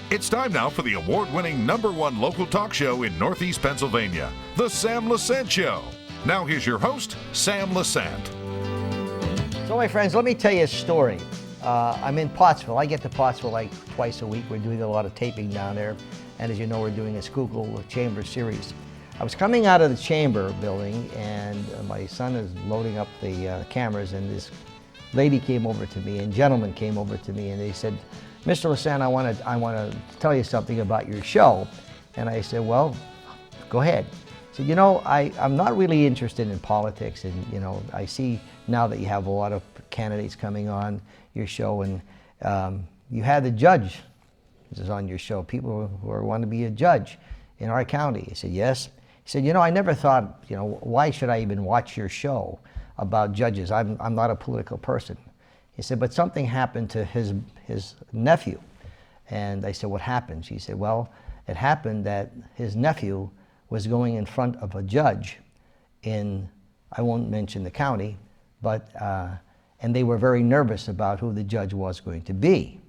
It's time now for the award-winning #1 local talk show in Northeast Pennsylvania, The Sam Lesante Show. Now here's your host, Sam Lesante. So my friends, let me tell you a story. I'm in Pottsville. I get to Pottsville like twice a week. We're doing a lot of taping down there. And as you know, we're doing a Schuylkill Chamber series. I was coming out of the Chamber building and my son is loading up the cameras, and this lady came over to me and gentleman came over to me and they said, Mr. Lesante, I want to tell you something about your show. And I said, well, go ahead. He said, you know, I'm not really interested in politics, and you know, I see now that you have a lot of candidates coming on your show, and you had the judge this is on your show, people who want to be a judge in our county. He said, yes. He said, you know, I never thought, you know, why should I even watch your show about judges? I'm not a political person. He said, but something happened to his nephew. And I said, what happened? She said, well, it happened that his nephew was going in front of a judge in, I won't mention the county, but, and they were very nervous about who the judge was going to be.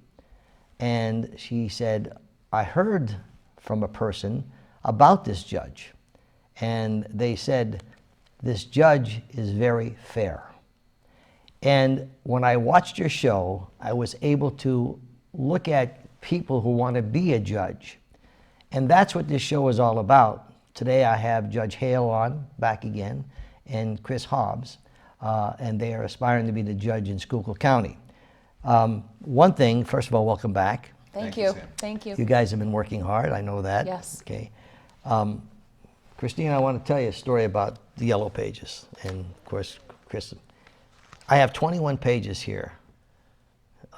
And she said, I heard from a person about this judge. And they said, this judge is very fair. And when I watched your show, I was able to look at people who want to be a judge. And that's what this show is all about. Today I have Judge Hale on, back again, and Chris Hobbs, and they are aspiring to be the judge in Schuylkill County. One thing, first of all, welcome back. Thank you. Thank you. You guys have been working hard, I know that. Yes. Okay. Christina, I want to tell you a story about the Yellow Pages. And of course, Chris, I have 21 pages here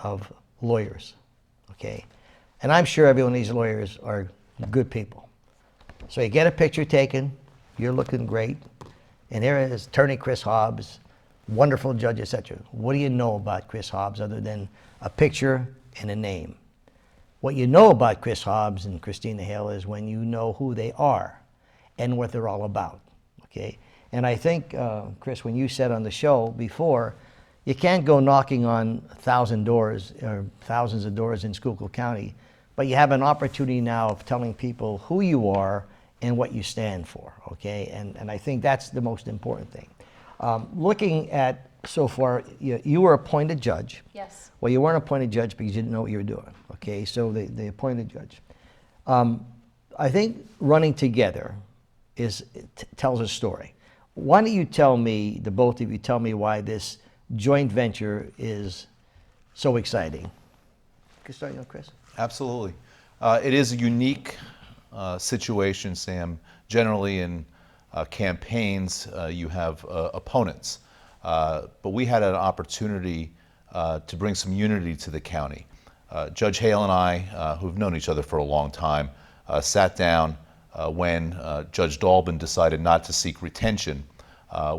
of lawyers, okay? And I'm sure every one of these lawyers are good people. So you get a picture taken, you're looking great, and there is attorney Chris Hobbs, wonderful judge, etc. What do you know about Chris Hobbs other than a picture and a name? What you know about Chris Hobbs and Christina Hale is when you know who they are and what they're all about, okay? And I think, Chris, when you said on the show before, you can't go knocking on 1,000 doors or thousands of doors in Schuylkill County, but you have an opportunity now of telling people who you are and what you stand for, okay? And I think that's the most important thing. Looking at so far, you were appointed judge. Yes. Well, you weren't appointed judge because you didn't know what you were doing, okay? So they appointed judge. I think running together tells a story. Why don't you tell me, the both of you, tell me why this joint venture is so exciting? Can start, Chris? Absolutely. It is a unique situation, Sam. Generally in campaigns, you have opponents. But we had an opportunity to bring some unity to the county. Judge Hale and I, who've known each other for a long time, sat down when Judge Dalbin decided not to seek retention,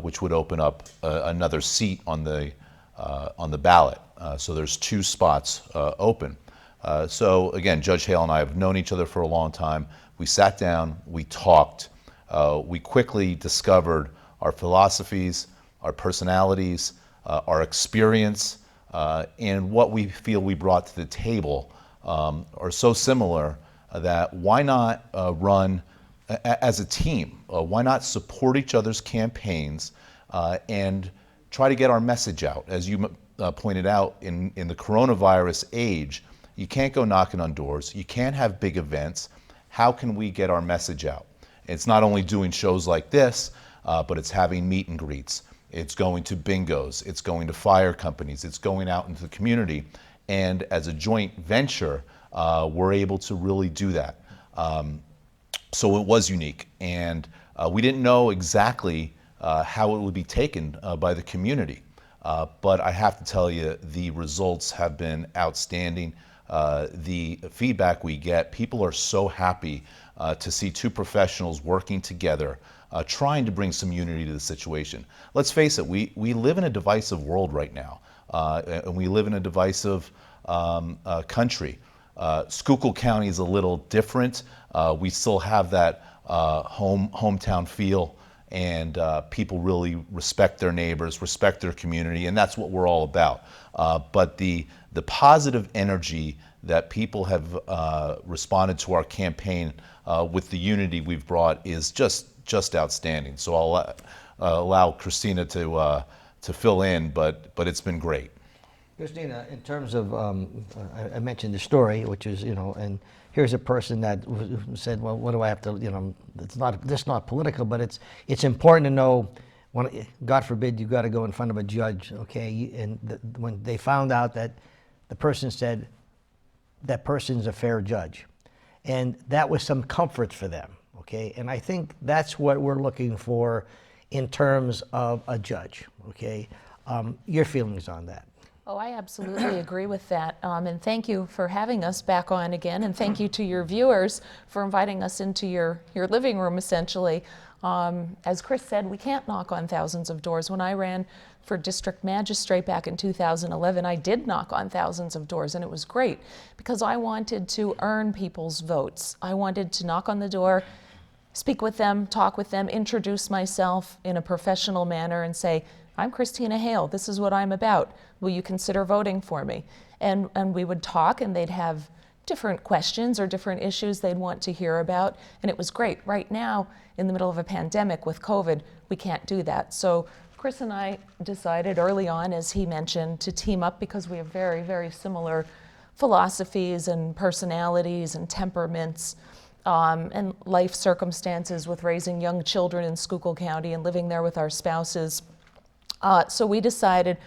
which would open up another seat on the ballot. So there's 2 spots open. So again, Judge Hale and I have known each other for a long time. We sat down, we talked, we quickly discovered our philosophies, our personalities, our experience, and what we feel we brought to the table are so similar that why not run as a team? Why not support each other's campaigns and try to get our message out? As you pointed out, in the coronavirus age, you can't go knocking on doors. You can't have big events. How can we get our message out? It's not only doing shows like this, but it's having meet and greets. It's going to bingos. It's going to fire companies. It's going out into the community. And as a joint venture, we're able to really do that. So it was unique. And we didn't know exactly how it would be taken by the community. But I have to tell you, the results have been outstanding. The feedback we get, people are so happy to see 2 professionals working together, trying to bring some unity to the situation. Let's face it, we live in a divisive world right now, and we live in a divisive country. Schuylkill County is a little different. We still have that hometown feel, and people really respect their neighbors, respect their community, and that's what we're all about. But the positive energy that people have responded to our campaign with the unity we've brought is just outstanding. So I'll allow Christina to fill in, but it's been great. Christina, in terms of, I mentioned the story, which is, and here's a person that said, well, what do I have to, it's not political, but it's important to know, when, God forbid, you got to go in front of a judge, okay? And when they found out that the person said, that person's a fair judge. And that was some comfort for them, okay? And I think that's what we're looking for in terms of a judge, okay? Your feelings on that? Oh, I absolutely agree with that. And thank you for having us back on again. And thank you to your viewers for inviting us into your living room, essentially. As Chris said, we can't knock on thousands of doors. When I ran for district magistrate back in 2011, I did knock on thousands of doors, and it was great because I wanted to earn people's votes. I wanted to knock on the door, speak with them, talk with them, introduce myself in a professional manner and say, I'm Christina Hale, this is what I'm about. Will you consider voting for me? And we would talk, and they'd have different questions or different issues they'd want to hear about, and it was great. Right now, in the middle of a pandemic with COVID, we can't do that. So Chris and I decided early on, as he mentioned, to team up because we have very, very similar philosophies and personalities and temperaments and life circumstances with raising young children in Schuylkill County and living there with our spouses. So we decided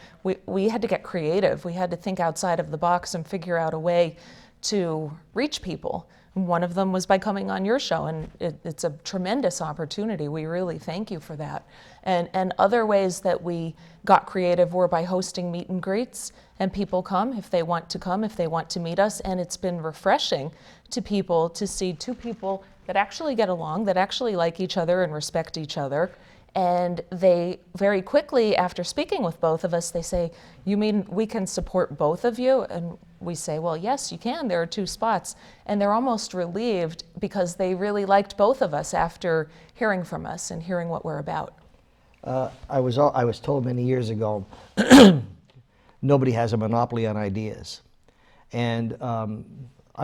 we had to get creative. We had to think outside of the box and figure out a way to reach people. And one of them was by coming on your show, and it's a tremendous opportunity. We really thank you for that. And other ways that we got creative were by hosting meet and greets, and people come if they want to meet us, and it's been refreshing to people to see two people that actually get along, that actually like each other and respect each other. And they very quickly, after speaking with both of us, they say, you mean we can support both of you? And we say, well, yes, you can. There are two spots. And they're almost relieved because they really liked both of us after hearing from us and hearing what we're about. I was told many years ago, nobody has a monopoly on ideas. And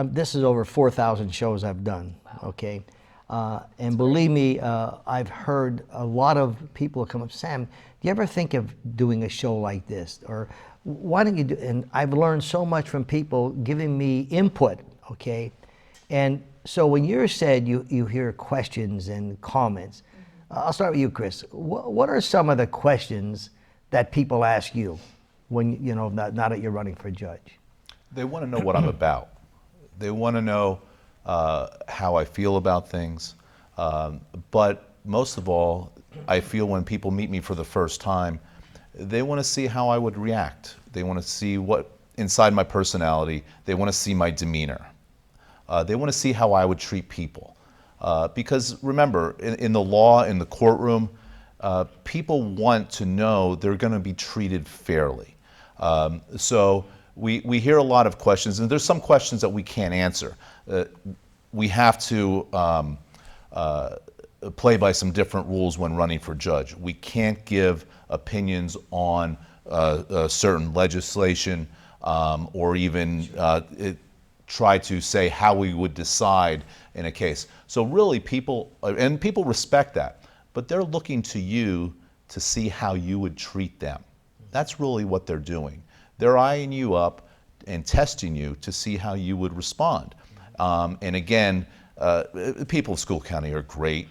this is over 4,000 shows I've done, okay? And believe me, I've heard a lot of people come up, Sam, do you ever think of doing a show like this? Or why don't you do, and I've learned so much from people giving me input, okay? And so when you said you hear questions and comments, I'll start with you, Chris. What are some of the questions that people ask you when, now that you're running for judge? They want to know what I'm about. They want to know how I feel about things, but most of all, I feel when people meet me for the first time, they want to see how I would react. They want to see what inside my personality. They want to see my demeanor. They want to see how I would treat people. Because remember, in the law, in the courtroom, people want to know they're going to be treated fairly. So we hear a lot of questions, and there's some questions that we can't answer. We have to play by some different rules when running for judge. We can't give opinions on certain legislation or even try to say how we would decide in a case. So really people respect that, but they're looking to you to see how you would treat them. That's really what they're doing. They're eyeing you up and testing you to see how you would respond. And again, people of Schuylkill County are great.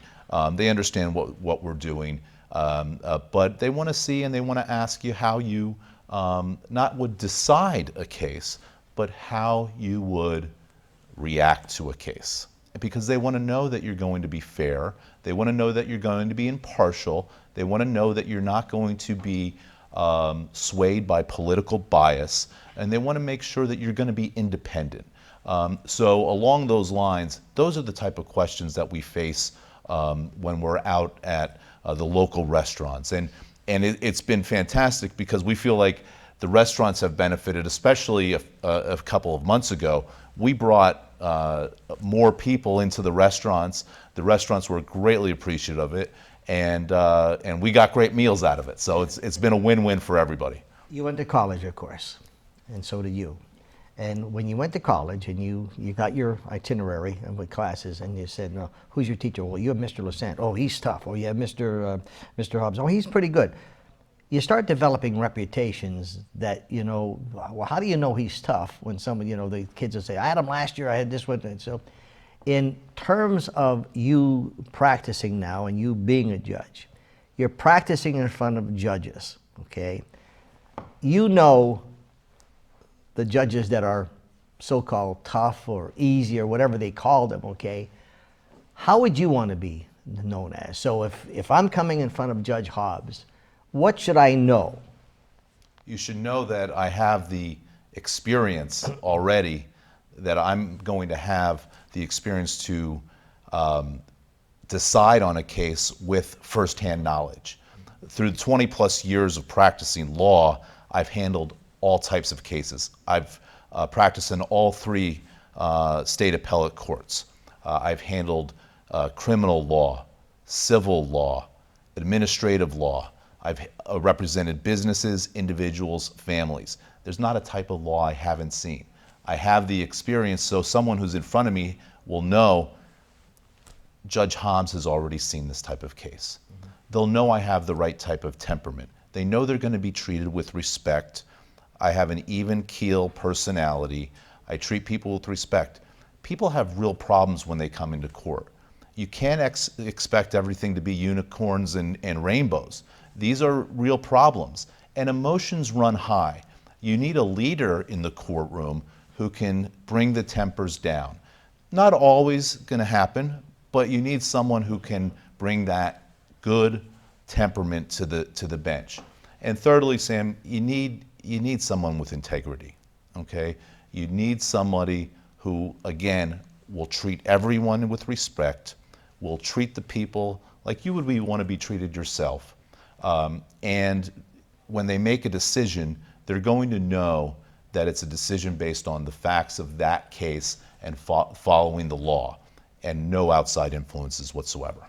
They understand what we're doing, but they want to see and they want to ask you how you not would decide a case, but how you would react to a case. Because they want to know that you're going to be fair. They want to know that you're going to be impartial. They want to know that you're not going to be swayed by political bias. And they want to make sure that you're going to be independent. So along those lines, those are the type of questions that we face when we're out at the local restaurants. And it's been fantastic because we feel like The restaurants have benefited, especially a couple of months ago. We brought more people into the restaurants. The restaurants were greatly appreciative of it, and we got great meals out of it. So it's been a win-win for everybody. You went to college, of course, and so did you. And when you went to college and you got your itinerary and with classes, and you said, no, who's your teacher? Well, you have Mr. Lesante. Oh, he's tough. Oh, you have Mr. Hobbs. Oh, he's pretty good. You start developing reputations that, well, how do you know he's tough when someone, the kids will say, I had him last year, I had this one. And so in terms of you practicing now and you being a judge, you're practicing in front of judges, okay? You know the judges that are so-called tough or easy or whatever they call them, okay? How would you want to be known as? So if I'm coming in front of Judge Hobbs, what should I know? You should know that I have the experience already, that I'm going to have the experience to decide on a case with firsthand knowledge. Through 20 plus years of practicing law, I've handled all types of cases. I've practiced in all three state appellate courts. I've handled criminal law, civil law, administrative law. I've represented businesses, individuals, families. There's not a type of law I haven't seen. I have the experience, so someone who's in front of me will know Judge Hobbs has already seen this type of case. They'll know I have the right type of temperament. They know they're going to be treated with respect. I have an even keel personality. I treat people with respect. People have real problems when they come into court. You can't expect everything to be unicorns and rainbows. These are real problems, and emotions run high. You need a leader in the courtroom who can bring the tempers down. Not always going to happen, but you need someone who can bring that good temperament to the bench. And thirdly, Sam, you need someone with integrity, okay? You need somebody who, again, will treat everyone with respect, will treat the people like you would want to be treated yourself. And when they make a decision, they're going to know that it's a decision based on the facts of that case and following the law, and no outside influences whatsoever.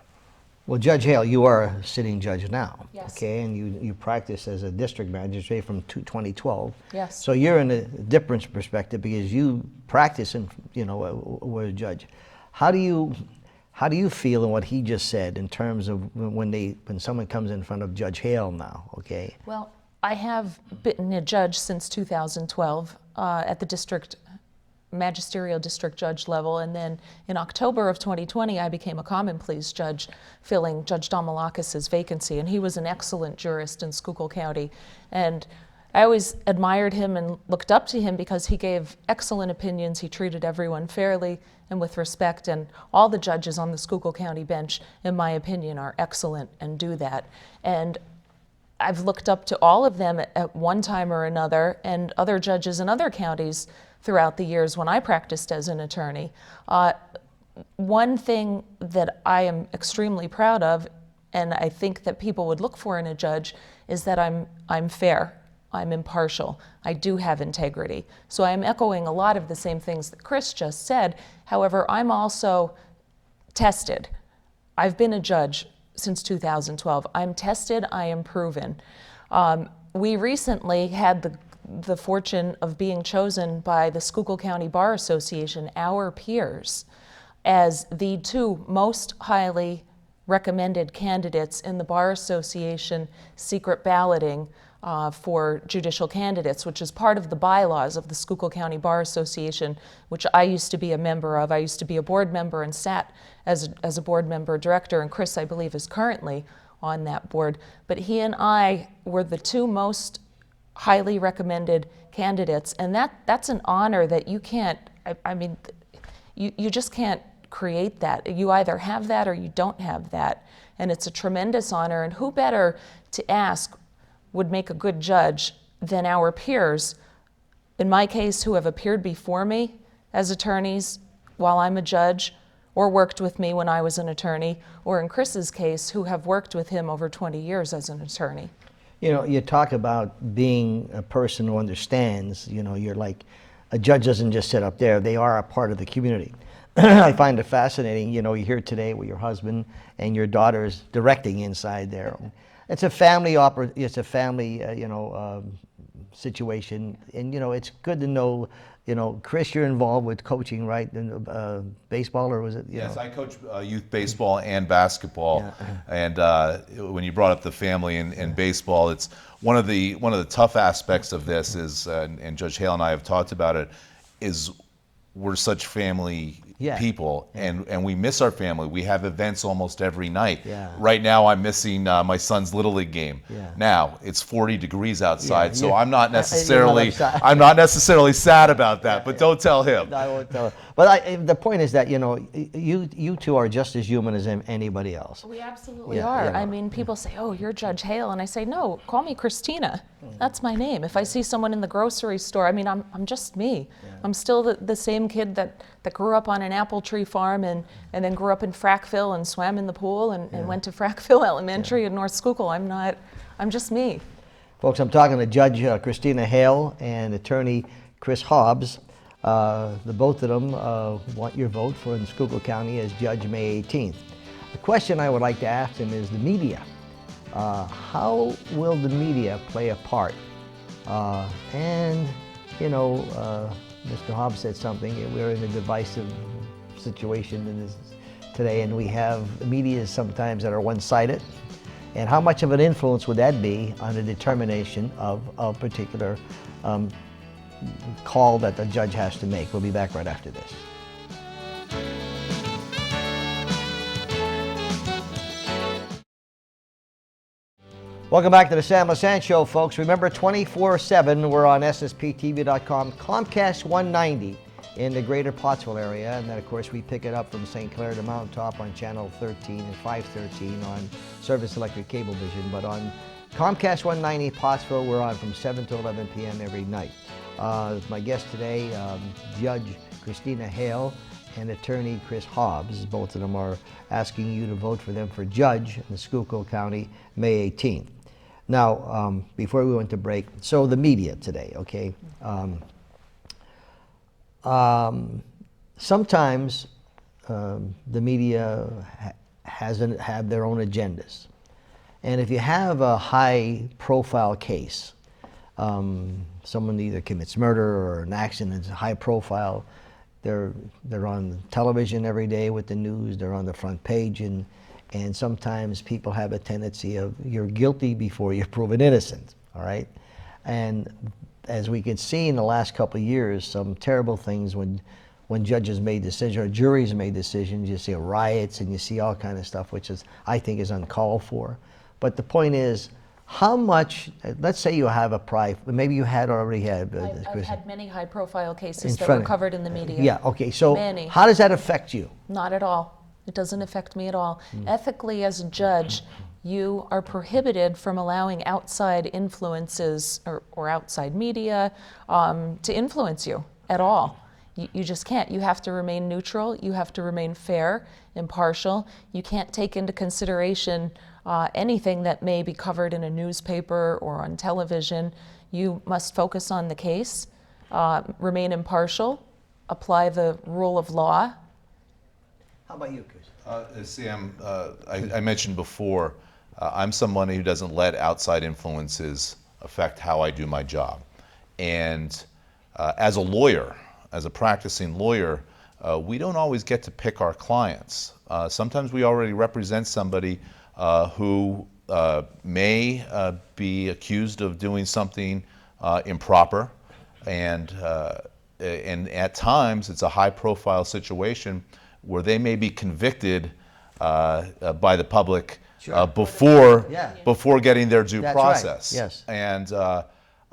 Well, Judge Hale, you are a sitting judge now, Yes. okay, and you practice as a district magistrate from 2012. Yes. So you're in a different perspective because you practice and were a judge. How do you feel in what he just said in terms of when someone comes in front of Judge Hale now, okay? Well, I have been a judge since 2012 at the magisterial district judge level, and then in October of 2020 I became a common pleas judge, filling Judge Domalakis' vacancy, and he was an excellent jurist in Schuylkill County. And I always admired him and looked up to him because he gave excellent opinions. He treated everyone fairly and with respect, and all the judges on the Schuylkill County bench, in my opinion, are excellent and do that. And I've looked up to all of them at one time or another, and other judges in other counties throughout the years when I practiced as an attorney. One thing that I am extremely proud of, and I think that people would look for in a judge, is that I'm fair. I'm impartial. I do have integrity. So I'm echoing a lot of the same things that Chris just said. However, I'm also tested. I've been a judge since 2012. I'm tested, I am proven. We recently had the fortune of being chosen by the Schuylkill County Bar Association, our peers, as the two most highly recommended candidates in the Bar Association secret balloting for judicial candidates, which is part of the bylaws of the Schuylkill County Bar Association, which I used to be a member of. I used to be a board member and sat as a board member director, and Chris, I believe, is currently on that board. But he and I were the two most highly recommended candidates, and that's an honor that you can't, you just can't create that. You either have that or you don't have that, and it's a tremendous honor. And who better to ask would make a good judge than our peers, in my case, who have appeared before me as attorneys while I'm a judge, or worked with me when I was an attorney, or in Chris's case, who have worked with him over 20 years as an attorney. You know, you talk about being a person who understands, you know, you're like, a judge doesn't just sit up there, they are a part of the community. I find it fascinating, you know, you're here today with your husband and your daughter's directing inside there. It's a family situation, and you know, it's good to know, you know, Chris, you're involved with coaching, right? In baseball, or was it? Yes, I coach youth baseball and basketball. Yeah. And when you brought up the family and baseball, it's one of the tough aspects of this is, and Judge Hale and I have talked about it, is we're such family people, and we miss our family. We have events almost every night. Yeah. Right now, I'm missing my son's Little League game. Yeah. Now it's 40 degrees outside, so yeah. I'm not You're necessarily not upset. I'm not necessarily sad about that. But don't tell him. I won't tell her. But the point is that, you know, you two are just as human as anybody else. We absolutely Yeah, are. yeah. I mean, people say, oh, you're Judge Hale. And I say, no, call me Christina. That's my name. If I see someone in the grocery store, I mean, I'm just me. Yeah. I'm still the same kid that grew up on an apple tree farm and then grew up in Frackville and swam in the pool and went to Frackville Elementary in North Schuylkill. I'm just me. Folks, I'm talking to Judge Christina Hale and attorney Chris Hobbs. The both of them want your vote for in Schuylkill County as Judge May 18th. The question I would like to ask them is the media. How will the media play a part? And, you know, Mr. Hobbs said something. We're in a divisive situation in this today, and we have media sometimes that are one-sided. And how much of an influence would that be on the determination of a particular call that the judge has to make? We'll be back right after this. Welcome back to the Sam Lesante Show, folks. Remember, 24/7, we're on ssptv.com, Comcast 190 in the greater Pottsville area. And then, of course, we pick it up from St. Clair to Mountaintop on Channel 13 and 513 on Service Electric Cablevision. But on Comcast 190 Pottsville, we're on from 7 to 11 p.m. every night. My guest today, Judge Christina Hale and attorney Chris Hobbs. Both of them are asking you to vote for them for judge in Schuylkill County, May 18th. Now, before we went to break, so the media today, okay? Sometimes the media have their own agendas. And if you have a high-profile case, someone either commits murder or an accident that's high profile, they're on television every day with the news, they're on the front page, and sometimes people have a tendency of, you're guilty before you're proven innocent, all right? And as we can see in the last couple of years, some terrible things when judges made decisions or juries made decisions, you see riots and you see all kind of stuff, which is, I think, is uncalled for. But the point is, how much, let's say you have maybe you already had. I've had many high-profile cases that were covered in the media. Yeah, okay, so many. How does that affect you? Not at all. It doesn't affect me at all. Ethically, as a judge, you are prohibited from allowing outside influences or outside media to influence you at all. You just can't. You have to remain neutral. You have to remain fair, impartial. You can't take into consideration anything that may be covered in a newspaper or on television. You must focus on the case, remain impartial, apply the rule of law. How about you, Chris? Sam, I mentioned before, I'm somebody who doesn't let outside influences affect how I do my job. And as a lawyer, as a practicing lawyer, we don't always get to pick our clients. Sometimes we already represent somebody who may be accused of doing something improper, and at times it's a high-profile situation where they may be convicted by the public before getting their due process. Right. Yes. And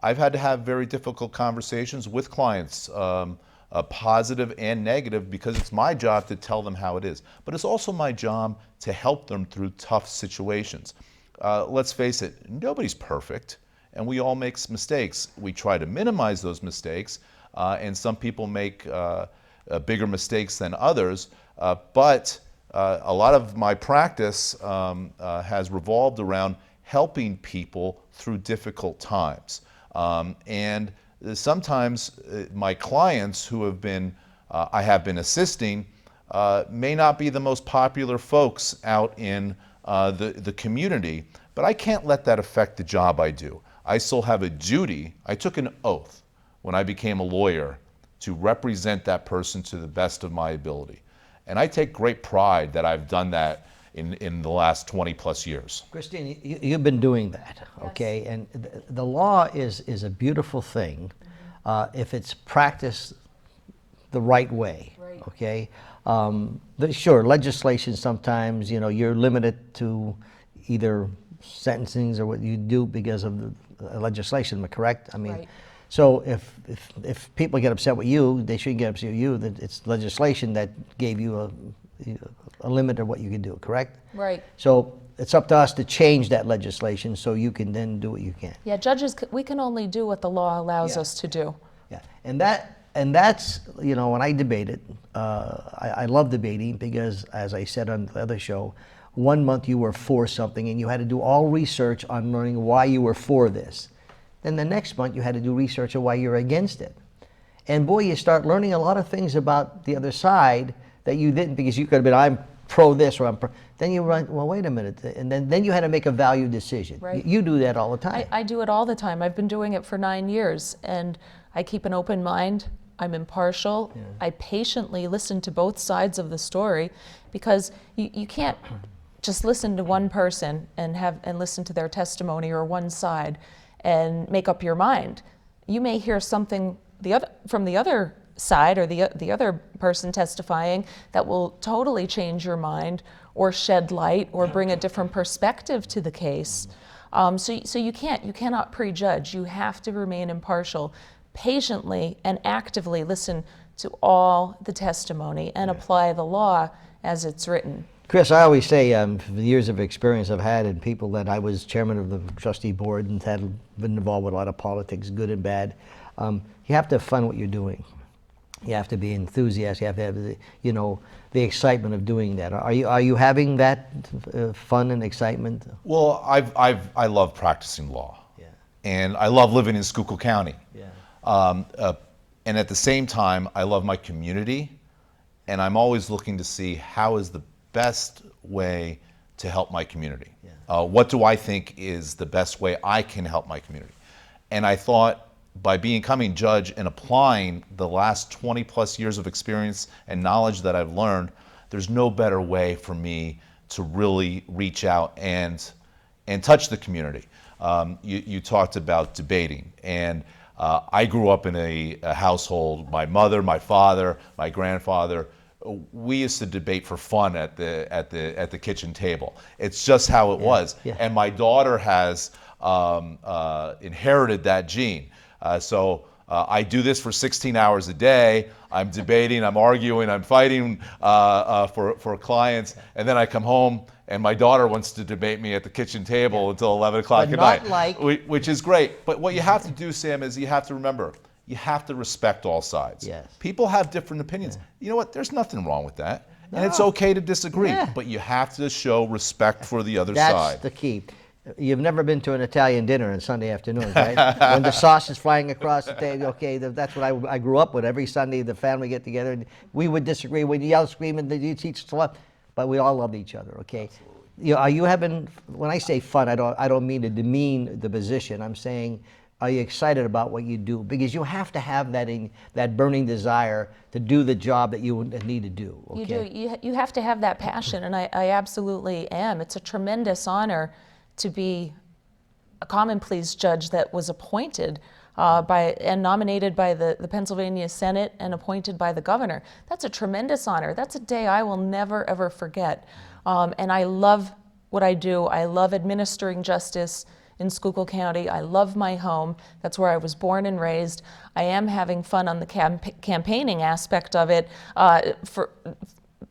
I've had to have very difficult conversations with clients, positive and negative, because it's my job to tell them how it is. But it's also my job to help them through tough situations. Let's face it, nobody's perfect, and we all make mistakes. We try to minimize those mistakes, and some people make bigger mistakes than others, but a lot of my practice has revolved around helping people through difficult times. And sometimes my clients who have been, I have been assisting, may not be the most popular folks out in the community, but I can't let that affect the job I do. I still have a duty. I took an oath when I became a lawyer to represent that person to the best of my ability. And I take great pride that I've done that in the last 20 plus years. Christine, you've been doing that, okay? And the law is a beautiful thing if it's practiced the right way, okay? Sure, legislation sometimes, you're limited to either sentencings or what you do because of the legislation, am I correct? I mean, so if people get upset with you, they shouldn't get upset with you. That it's legislation that gave you a limit of what you can do, correct? Right. So it's up to us to change that legislation so you can then do what you can. Yeah, judges, we can only do what the law allows us to do. Yeah, and that's, when I debated, I love debating because, as I said on the other show, 1 month you were for something and you had to do all research on learning why you were for this. Then the next month you had to do research on why you're against it. And boy, you start learning a lot of things about the other side that you didn't, because you could have been, I'm pro this or I'm pro. Then you run, well, wait a minute. And then you had to make a value decision. Right. You do that all the time. I do it all the time. I've been doing it for 9 years, and I keep an open mind. I'm impartial. Yeah. I patiently listen to both sides of the story, because you can't just listen to one person and listen to their testimony or one side and make up your mind. You may hear something from the other side or the other person testifying that will totally change your mind or shed light or bring a different perspective to the case. So you cannot prejudge. You have to remain impartial, patiently and actively listen to all the testimony and apply the law as it's written. Chris, I always say, for the years of experience I've had and people that I was chairman of the trustee board and had been involved with a lot of politics, good and bad, you have to have fun what you're doing. You have to be enthusiastic. You have to have the excitement of doing that. Are you having that fun and excitement? Well, I love practicing law, and I love living in Schuylkill County. And at the same time, I love my community, and I'm always looking to see how is the best way to help my community. What do I think is the best way I can help my community? And I thought, by becoming judge and applying the last 20 plus years of experience and knowledge that I've learned, there's no better way for me to really reach out and touch the community. You talked about debating, and I grew up in a household, my mother, my father, my grandfather, we used to debate for fun at the kitchen table. It's just how it was. And my daughter has inherited that gene. So I do this for 16 hours a day. I'm debating, I'm arguing, I'm fighting for clients, and then I come home and my daughter wants to debate me at the kitchen table until 11 o'clock at night, which is great. But what you have to do, Sam, is you have to remember, you have to respect all sides. People have different opinions. You know what? There's nothing wrong with that. And it's okay to disagree, but you have to show respect for the other side. That's the key. You've never been to an Italian dinner on Sunday afternoons, right? When the sauce is flying across the table, okay, that's what I grew up with. Every Sunday, the family get together, and we would disagree. We'd yell, scream, and you teach us a lot, but we all loved each other, okay? Are you having, when I say fun, I don't mean to demean the position. I'm saying, are you excited about what you do? Because you have to have that burning desire to do the job that you need to do. Okay? You do. You have to have that passion, and I absolutely am. It's a tremendous honor to be a common pleas judge that was appointed and nominated by the Pennsylvania Senate and appointed by the governor. That's a tremendous honor. That's a day I will never, ever forget. And I love what I do. I love administering justice in Schuylkill County. I love my home. That's where I was born and raised. I am having fun on the campaigning aspect of it.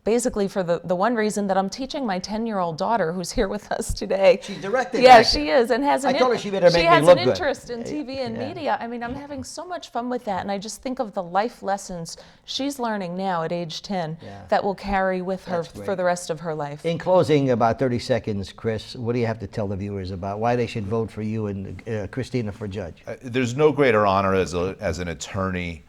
basically for the one reason that I'm teaching my 10-year-old daughter who's here with us today. She's directing. Yeah, she is, and has I told her she better make me has look an good. interest in TV and media. I mean, I'm having so much fun with that, and I just think of the life lessons she's learning now at age 10 that will carry with her for the rest of her life. In closing, about 30 seconds, Chris, what do you have to tell the viewers about why they should vote for you and Christina for judge? There's no greater honor as an attorney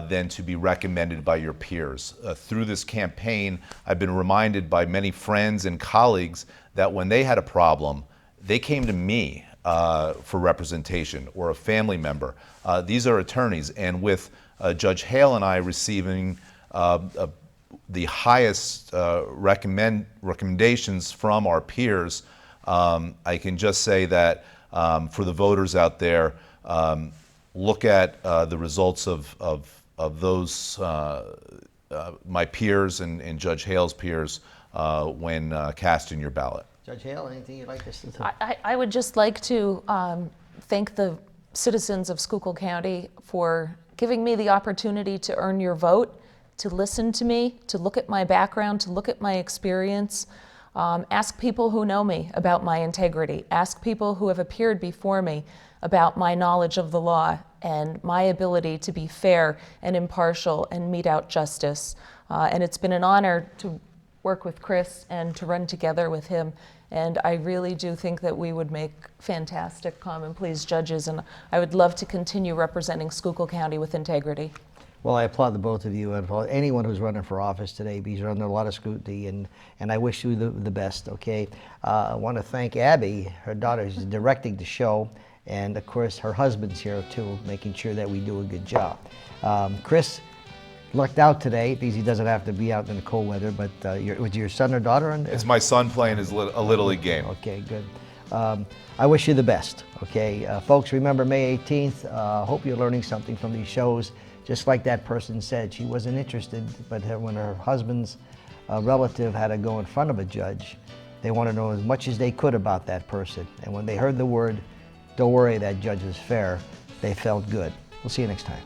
than to be recommended by your peers. Through this campaign, I've been reminded by many friends and colleagues that when they had a problem, they came to me for representation, or a family member. These are attorneys, and with Judge Hale and I receiving the highest recommendations from our peers, I can just say that for the voters out there, look at the results of those my peers and Judge Hale's peers when casting your ballot. Judge Hale, anything you'd like to say? I would just like to thank the citizens of Schuylkill County for giving me the opportunity to earn your vote, to listen to me, to look at my background, to look at my experience. Ask people who know me about my integrity. Ask people who have appeared before me about my knowledge of the law and my ability to be fair and impartial and mete out justice. And it's been an honor to work with Chris and to run together with him. And I really do think that we would make fantastic Common Pleas judges, and I would love to continue representing Schuylkill County with integrity. Well, I applaud the both of you and applaud anyone who's running for office today, because you're under a lot of scrutiny, and I wish you the best, okay? I want to thank Abby, her daughter, who's directing the show, and of course her husband's here too, making sure that we do a good job. Chris lucked out today because he doesn't have to be out in the cold weather, but was your son or daughter in there? It's my son playing a Little League game. Okay, good. I wish you the best, okay? Folks, remember May 18th. Hope you're learning something from these shows. Just like that person said, she wasn't interested, but when her husband's relative had to go in front of a judge, they want to know as much as they could about that person. And when they heard the word, "Don't worry, that judge is fair," they felt good. We'll see you next time.